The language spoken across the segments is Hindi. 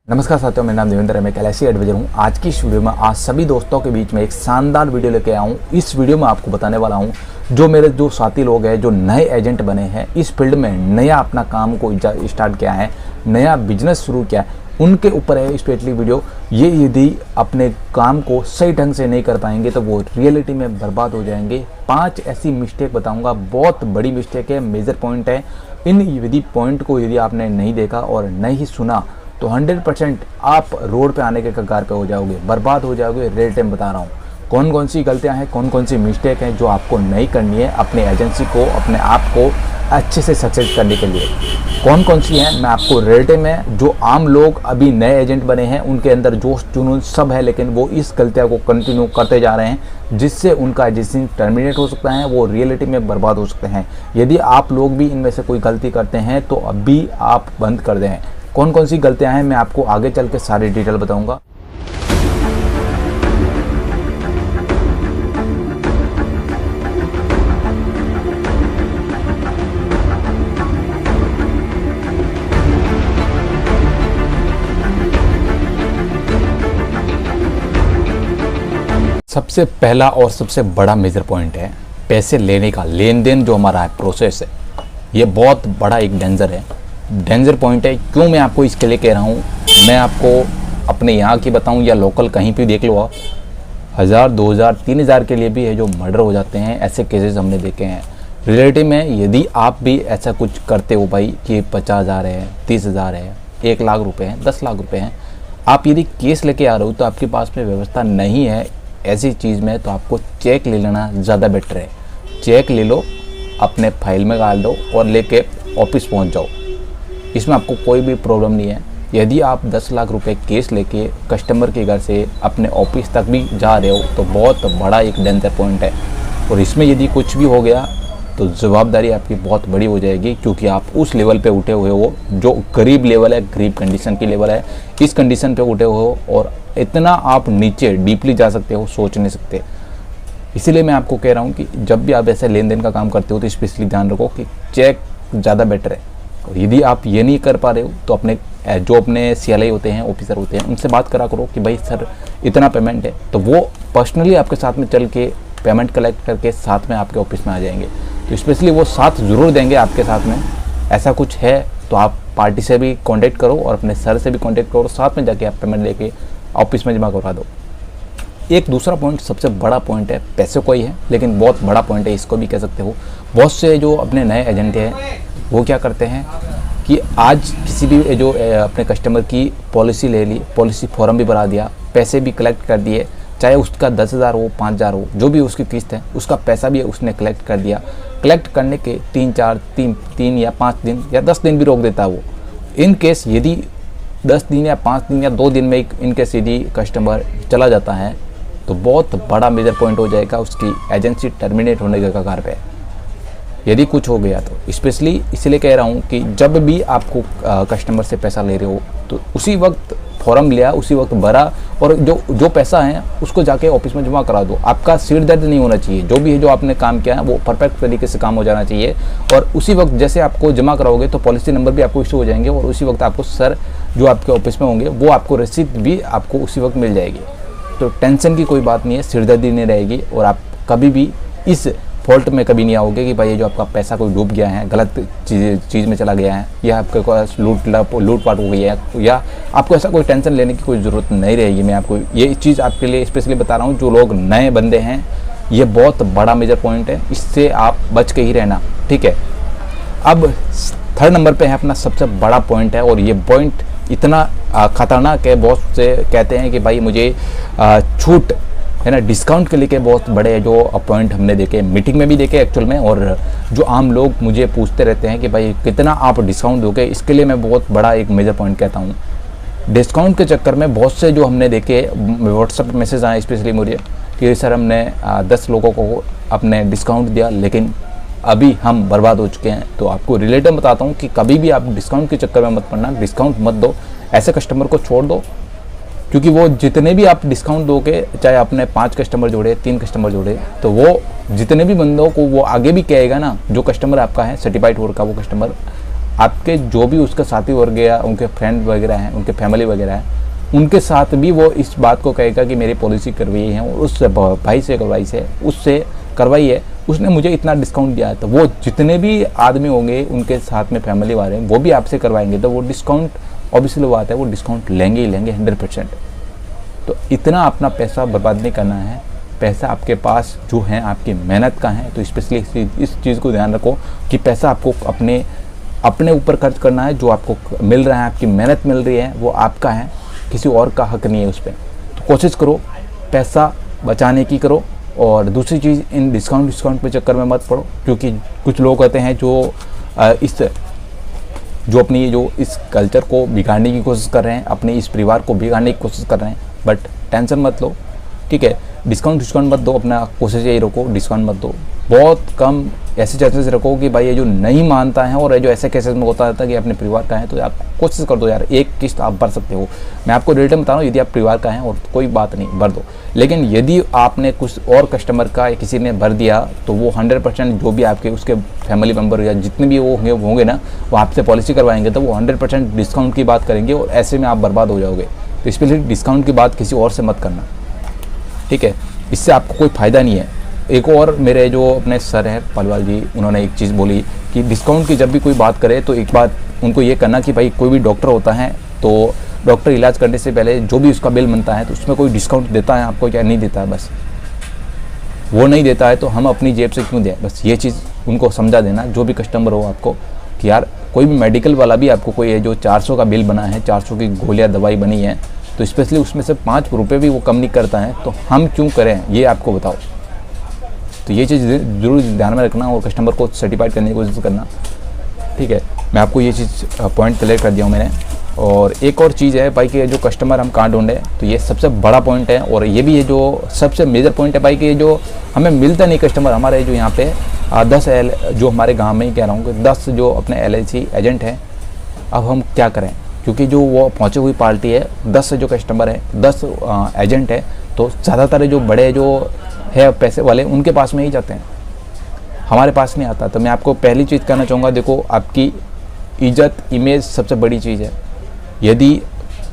नमस्कार साथियों, मेरा नाम देवेंद्र है। मैं LIC एडवाइजर हूँ। आज की इस वीडियो में आज सभी दोस्तों के बीच में एक शानदार वीडियो लेके आया हूँ। इस वीडियो में आपको बताने वाला हूँ जो मेरे जो साथी लोग हैं, जो नए एजेंट बने हैं, इस फील्ड में नया अपना काम को स्टार्ट किया है, नया बिजनेस शुरू किया है, उनके ऊपर है स्पेशली वीडियो। ये यदि अपने काम को सही ढंग से नहीं कर पाएंगे तो वो रियलिटी में बर्बाद हो जाएंगे। 5 ऐसी मिस्टेक बताऊंगा, बहुत बड़ी मिस्टेक है, मेजर पॉइंट है। इन यदि पॉइंट को यदि आपने नहीं देखा और नहीं सुना तो 100% आप रोड पे आने के कगार पे हो जाओगे, बर्बाद हो जाओगे। रियल टाइम बता रहा हूँ कौन कौन सी गलतियाँ हैं, कौन कौन सी मिस्टेक हैं जो आपको नहीं करनी है अपने एजेंसी को, अपने आप को अच्छे से सक्सेस करने के लिए। कौन कौन सी हैं मैं आपको रियल टाइम में, जो आम लोग अभी नए एजेंट बने हैं उनके अंदर जोश जुनून सब है, लेकिन वो इस गलतियाँ को कंटिन्यू करते जा रहे हैं, जिससे उनका एजेंसी टर्मिनेट हो सकता है, वो रियलिटी में बर्बाद हो सकते हैं। यदि आप लोग भी इनमें से कोई गलती करते हैं तो अभी आप बंद कर दें। कौन कौन सी गलतियां हैं मैं आपको आगे चल के सारी डिटेल बताऊंगा। सबसे पहला और सबसे बड़ा मेजर पॉइंट है पैसे लेने का, लेन देन जो हमारा है, प्रोसेस है, ये बहुत बड़ा एक डेंजर पॉइंट है। क्यों मैं आपको इसके लिए कह रहा हूँ, मैं आपको अपने यहाँ की बताऊँ या लोकल कहीं भी देख लो आप, 1000, 2000, 3000 के लिए भी है जो मर्डर हो जाते हैं। ऐसे केसेस हमने देखे हैं रिलेटिव में। यदि आप भी ऐसा कुछ करते हो भाई कि 50,000 है, 30,000 है, 1 लाख रुपए हैं, 10 लाख रुपए हैं, आप यदि केस लेके आ रहे हो तो आपके पास में व्यवस्था नहीं है ऐसी चीज़ में, तो आपको चेक ले लेना ज़्यादा बेटर है। चेक ले लो, अपने फाइल में डाल दो और लेके ऑफिस पहुँच जाओ। इसमें आपको कोई भी प्रॉब्लम नहीं है। यदि आप 10 लाख रुपए केस लेके कस्टमर के घर से अपने ऑफिस तक भी जा रहे हो तो बहुत बड़ा एक डेंजर पॉइंट है, और इसमें यदि कुछ भी हो गया तो जवाबदारी आपकी बहुत बड़ी हो जाएगी, क्योंकि आप उस लेवल पे उठे हुए हो जो गरीब लेवल है, गरीब कंडीशन की लेवल है। इस कंडीशन पे उठे हुए हो और इतना आप नीचे डीपली जा सकते हो, सोच नहीं सकते। इसीलिए मैं आपको कह रहा हूँ कि जब भी आप ऐसे लेन देन का काम करते हो तो स्पेशली ध्यान रखो कि चेक ज़्यादा बेटर है। और यदि आप ये नहीं कर पा रहे हो तो अपने CLI होते हैं, ऑफिसर होते हैं, उनसे बात करा करो कि भाई सर इतना पेमेंट है, तो वो पर्सनली आपके साथ में चल के पेमेंट कलेक्ट करके साथ में आपके ऑफिस में आ जाएंगे। तो स्पेशली वो साथ ज़रूर देंगे आपके साथ में। ऐसा कुछ है तो आप पार्टी से भी कांटेक्ट करो और अपने सर से भी कांटेक्ट करो, साथ में जाके आप पेमेंट लेके ऑफिस में जमा करवा दो। एक दूसरा पॉइंट, सबसे बड़ा पॉइंट है, पैसे को ही है लेकिन बहुत बड़ा पॉइंट है, इसको भी कह सकते हो। बहुत से जो अपने नए एजेंट हैं वो क्या करते हैं कि आज किसी भी जो अपने कस्टमर की पॉलिसी ले ली, पॉलिसी फॉर्म भी भरा दिया, पैसे भी कलेक्ट कर दिए, चाहे उसका 10,000 हो, 5,000 हो, जो भी उसकी किस्त है उसका पैसा भी उसने कलेक्ट कर दिया। कलेक्ट करने के 3 या 5 दिन या 10 दिन भी रोक देता है वो। इन केस यदि 10 दिन या 5 दिन या 2 दिन में इनकेस यदि कस्टमर चला जाता है तो बहुत बड़ा मेजर पॉइंट हो जाएगा, उसकी एजेंसी टर्मिनेट होने के कगार पे यदि कुछ हो गया तो। स्पेशली इसलिए कह रहा हूँ कि जब भी आपको कस्टमर से पैसा ले रहे हो तो उसी वक्त फॉर्म लिया, उसी वक्त भरा, और जो पैसा है उसको जाके ऑफिस में जमा करा दो। आपका सिर दर्द नहीं होना चाहिए, जो भी है जो आपने काम किया है वो परफेक्ट तरीके से काम हो जाना चाहिए। और उसी वक्त जैसे आपको जमा कराओगे तो पॉलिसी नंबर भी आपको इशू हो जाएंगे, और उसी वक्त आपको सर जो आपके ऑफिस में होंगे वो आपको रसीद भी आपको उसी वक्त मिल जाएगी। तो टेंशन की कोई बात नहीं है, सिरदर्दी नहीं रहेगी, और आप कभी भी इस फॉल्ट में कभी नहीं आओगे कि भाई ये जो आपका पैसा कोई डूब गया है, गलत चीज़ में चला गया है, या आपके पास लूटपाट हो गई है, या आपको ऐसा कोई टेंशन लेने की कोई ज़रूरत नहीं रहेगी। मैं आपको ये चीज़ आपके लिए स्पेशली बता रहा हूँ। जो लोग नए बंदे हैं, ये बहुत बड़ा मेजर पॉइंट है, इससे आप बच के ही रहना, ठीक है। अब 3rd नंबर पे है अपना सबसे बड़ा पॉइंट है, और ये पॉइंट इतना ख़तरनाक है। बहुत से कहते हैं कि भाई मुझे छूट है ना, डिस्काउंट के लेके बहुत बड़े जो पॉइंट हमने देखे, मीटिंग में भी देखे एक्चुअल में, और जो आम लोग मुझे पूछते रहते हैं कि भाई कितना आप डिस्काउंट दोगे। इसके लिए मैं बहुत बड़ा एक मेजर पॉइंट कहता हूँ। डिस्काउंट के चक्कर में बहुत से जो हमने देखे व्हाट्सएप मैसेज आए स्पेशली मुझे कि सर हमने 10 लोगों को अपने डिस्काउंट दिया लेकिन अभी हम बर्बाद हो चुके हैं। तो आपको रिलेटिव बताता हूँ कि कभी भी आप डिस्काउंट के चक्कर में मत पड़ना, डिस्काउंट मत दो, ऐसे कस्टमर को छोड़ दो, क्योंकि वो जितने भी आप डिस्काउंट दोगे, चाहे आपने 5 कस्टमर जोड़े, 3 कस्टमर जोड़े, तो वो जितने भी बंदों को वो आगे भी कहेगा ना, जो कस्टमर आपका है सर्टिफाइड होर का, वो कस्टमर आपके जो भी उसका साथी वगैरह, उनके फ्रेंड वगैरह हैं, उनके फैमिली वगैरह हैं, उनके साथ भी वो इस बात को कहेगा कि मेरी पॉलिसी करवाई है और उस भाई से करवाई है, उससे करवाई है, उसने मुझे इतना डिस्काउंट दिया है। तो वो जितने भी आदमी होंगे उनके साथ में फैमिली वाले हैं, वो भी आपसे करवाएंगे, तो वो डिस्काउंट ऑब्वियसली बात है, वो डिस्काउंट लेंगे ही लेंगे 100%। तो इतना अपना पैसा बर्बाद नहीं करना है। पैसा आपके पास जो है आपकी मेहनत का है, तो स्पेशली इस चीज़ को ध्यान रखो कि पैसा आपको अपने ऊपर खर्च करना है। जो आपको मिल रहा है, आपकी मेहनत मिल रही है, वो आपका है, किसी और का हक नहीं है उस पर। तो कोशिश करो पैसा बचाने की करो। और दूसरी चीज़, इन डिस्काउंट पे चक्कर में मत पड़ो, क्योंकि कुछ लोग कहते हैं जो अपनी इस कल्चर को बिगाड़ने की कोशिश कर रहे हैं, अपने इस परिवार को बिगाड़ने की कोशिश कर रहे हैं। बट टेंशन मत लो, ठीक है। डिस्काउंट मत दो, अपना कोशिश यही रखो, डिस्काउंट मत दो। बहुत कम ऐसे चांसेस रखो कि भाई ये जो नहीं मानता है और ये जो ऐसे केसेस में होता रहता है कि अपने परिवार का है, तो आप कोशिश कर दो यार, एक किस्त आप भर सकते हो। मैं आपको रेट बता रहा हूँ, यदि आप परिवार का है और कोई बात नहीं, भर दो। लेकिन यदि आपने कुछ और कस्टमर का या किसी ने भर दिया, तो वो 100% जो भी आपके उसके फैमिली मेम्बर या जितने भी वो होंगे ना, वो आपसे पॉलिसी करवाएंगे, तो वो 100% डिस्काउंट की बात करेंगे और ऐसे में आप बर्बाद हो जाओगे। तो स्पेशली डिस्काउंट की बात किसी और से मत करना, ठीक है। इससे आपको कोई फ़ायदा नहीं है। एक और मेरे जो अपने सर हैं पलवाल जी, उन्होंने एक चीज़ बोली कि डिस्काउंट की जब भी कोई बात करे तो एक बात उनको ये करना कि भाई कोई भी डॉक्टर होता है तो डॉक्टर इलाज करने से पहले जो भी उसका बिल बनता है तो उसमें कोई डिस्काउंट देता है आपको या नहीं देता है। बस वो नहीं देता है तो हम अपनी जेब से क्यों दें। बस ये चीज़ उनको समझा देना, जो भी कस्टमर हो आपको, कि यार कोई भी मेडिकल वाला भी आपको कोई जो 400 का बिल बना है, 400 की गोलियाँ दवाई बनी है, तो स्पेशली उसमें से 5 रुपये भी वो कम नहीं करता है, तो हम क्यों करें, ये आपको बताओ। तो ये चीज़ ज़रूर ध्यान में रखना और कस्टमर को सर्टिफाइड करने की कोशिश करना, ठीक है। मैं आपको ये चीज़ पॉइंट क्लियर कर दिया हूँ मैंने। और एक और चीज़ है भाई कि जो कस्टमर हम कहाँ ढूंढें, तो ये सबसे बड़ा पॉइंट है और ये भी है जो सबसे मेजर पॉइंट है भाई कि जो हमें मिलता नहीं कस्टमर हमारे जो यहाँ पे 10 जो हमारे गाँव में ही कह रहा हूँ कि 10 जो अपने LIC एजेंट हैं। अब हम क्या करें, क्योंकि जो वो पहुँची हुई पार्टी है, 10 जो कस्टमर है, 10 एजेंट है, तो ज़्यादातर जो बड़े जो है पैसे वाले उनके पास में ही जाते हैं, हमारे पास नहीं आता। तो मैं आपको पहली चीज़ कहना चाहूँगा, देखो आपकी इज्जत, इमेज सबसे बड़ी चीज़ है। यदि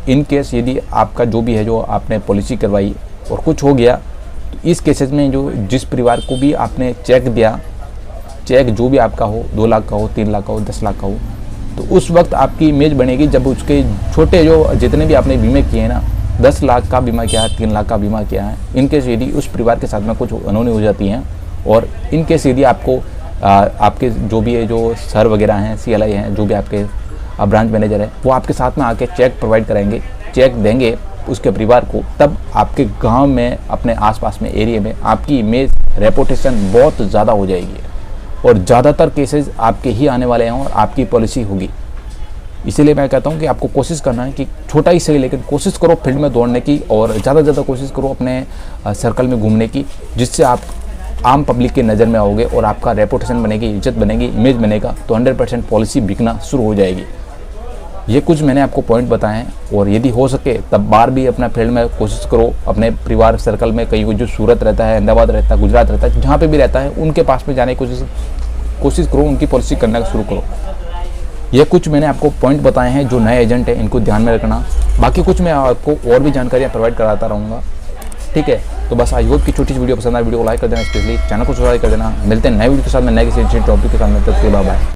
इन केस यदि आपका जो भी है जो आपने पॉलिसी करवाई और कुछ हो गया, तो इस केसेस में जो जिस परिवार को भी आपने चेक दिया, चेक जो भी आपका हो, 2 लाख का हो, 3 लाख का हो, 10 लाख का हो, तो उस वक्त आपकी इमेज बनेगी जब उसके छोटे जो जितने भी आपने बीमे किए हैं ना, 10 लाख का बीमा किया है, 3 लाख का बीमा किया है, इनकेस यदि उस परिवार के साथ में कुछ अनहोनी हो जाती हैं और इनकेस यदि आपको आपके जो भी है जो सर वगैरह हैं, CLI हैं, जो भी आपके ब्रांच मैनेजर है, वो आपके साथ में आके चेक प्रोवाइड कराएंगे, चेक देंगे उसके परिवार को, तब आपके गांव में, अपने आसपास में एरिया में आपकी इमेज, रेपुटेशन बहुत ज़्यादा हो जाएगी और ज़्यादातर केसेस आपके ही आने वाले हैं और आपकी पॉलिसी होगी। इसीलिए मैं कहता हूं कि आपको कोशिश करना है कि छोटा ही सही, लेकिन कोशिश करो फील्ड में दौड़ने की और ज़्यादा से ज़्यादा कोशिश करो अपने सर्कल में घूमने की, जिससे आप आम पब्लिक की नज़र में आओगे और आपका रेपुटेशन बनेगी, इज्जत बनेगी, इमेज बनेगा, तो 100% पॉलिसी बिकना शुरू हो जाएगी। ये कुछ मैंने आपको पॉइंट बताए हैं और यदि हो सके तब बार भी अपना फील्ड में कोशिश करो, अपने परिवार सर्कल में, कहीं जो सूरत रहता है, अहमदाबाद रहता है, गुजरात रहता है, जहाँ पे भी रहता है, उनके पास में जाने की कोशिश करो, उनकी पॉलिसी करना शुरू करो। ये कुछ मैंने आपको पॉइंट बताए हैं जो नए एजेंट हैं, इनको ध्यान में रखना। बाकी कुछ मैं आपको और भी जानकारियाँ प्रोवाइड कराता रहूँगा, ठीक है। तो बस आई होप की छोटी सी वीडियो पसंद आए, वीडियो को लाइक कर देना, स्पेशली चैनल को सब्सक्राइब कर देना। मिलते हैं नए वीडियो के साथ में, नए किसी टॉपिक के साथ में। तब तक के लिए बाय बाय।